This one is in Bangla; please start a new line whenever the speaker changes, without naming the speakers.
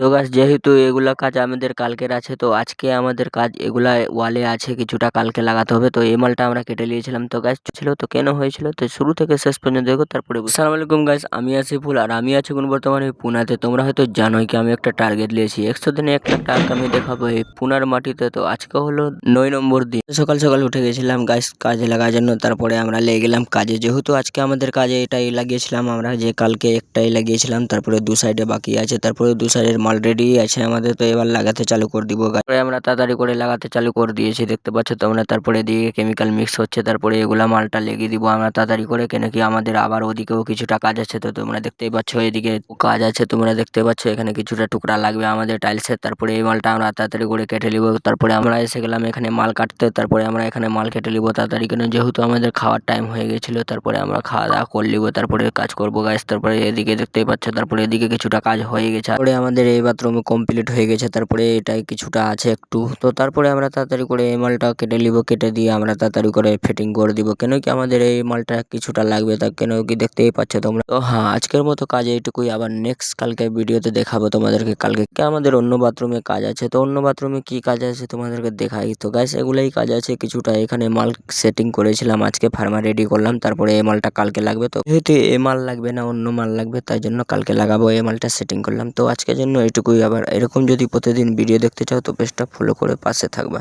তো গাইস যেহেতু এগুলা কাজ আমাদের কালকের আছে, তো আজকে আমাদের কাজ এগুলা ওয়ালে আছে, কিছুটা কালকে লাগাতে হবে। তো এই মালটা আমরা কেটে নিয়েছিলাম। তো গাইস ছিল তো কেন হয়েছিল, তো শুরু থেকে শেষ পর্যন্ত দেখো তারপরে আসসালামু আলাইকুম গাইস, আমি আছি ফুল আর আমি আছি কোন বর্তমানে পুনাতে। তোমরা হয়তো জানোই কি আমি একটা টার্গেট নিয়েছি 100 দিনে 1 লাখ টাকা আমি দেখাবো এই পুনার মাটিতে। তো আজকে হলো 9 নম্বর দিন। সকাল সকাল উঠে গেছিলাম গাইস কাজে লাগার জন্য, তারপরে আমরা লেগে গেলাম কাজে। যেহেতু আজকে আমাদের কাজে এটাই লাগিয়েছিলাম আমরা, যে কালকে একটাই লাগিয়েছিলাম, তারপরে দু সাইডে বাকি আছে, তারপরে দু সাইডের মাল রেডি আছে আমাদের। তো এবার লাগাতে চালু করে দিব। তারপরে আমরা তাড়াতাড়ি করে লাগাতে চালু করে দিয়েছি, দেখতে পাচ্ছ তোমরা। তারপরে এদিকে কেমিক্যাল মিক্স হচ্ছে, তারপরে এগুলা মালটা লেগে দিব আমরা তাড়াতাড়ি করে, কেন কি আমাদের আবার ওদিকেও কিছুটা কাজ আছে। তো তোমরা দেখতেই পাচ্ছ এদিকে কাজ আছে, তোমরা দেখতে পাচ্ছ এখানে কিছুটা টুকরা লাগবে আমাদের টাইলসের। তারপরে এই মালটা আমরা তাড়াতাড়ি করে কেটে নিব। তারপরে আমরা এসে গেলাম এখানে মাল কাটতে, তারপরে আমরা এখানে মাল কেটে নিব তাড়াতাড়ি, কেন যেহেতু আমাদের খাওয়ার টাইম হয়ে গেছিল। তারপরে আমরা খাওয়া দাওয়া করে নিব, তারপরে কাজ করবো গাইস। তারপরে এদিকে দেখতেই পাচ্ছ, তারপরে এদিকে কিছুটা কাজ হয়ে গেছে, তারপরে আমাদের এই বাথরুম কমপ্লিট হয়ে গেছে। তারপরে এটাই কিছুটা আছে একটু, তো তারপরে আমরা তাড়াতাড়ি করে এই মালটা কেটে নিব, কেটে দিয়ে আমরা তাড়াতাড়ি করে ফিটিং করে দিব, কেন কি আমাদের এই মালটা কিছুটা লাগবে, তা কেন কি দেখতেই পাচ্ছ তোমরা। তো হ্যাঁ, আজকের মতো কাজ এইটুকুই, আবার নেক্সট কালকে ভিডিওতে দেখাবো তোমাদেরকে। কালকে আমাদের অন্য বাথরুমে কাজ আছে, তো অন্য বাথরুমে কি কাজ আছে তোমাদেরকে দেখাই। তো গাইস এগুলাই কাজ আছে কিছুটা, এখানে মাল সেটিং করেছিলাম আজকে, ফার্মা রেডি করলাম, তারপরে এই মালটা কালকে লাগবে। তো যেহেতু এই মাল লাগবে না অন্য মাল লাগবে, তাই জন্য কালকে লাগাবো, এই মালটা সেটিং করলাম। তো আজকের জন্য এইটুকুই, আবার এরকম যদি প্রতিদিন ভিডিও দেখতে চাও তো পেজটা ফলো করে পাশে থাকবা।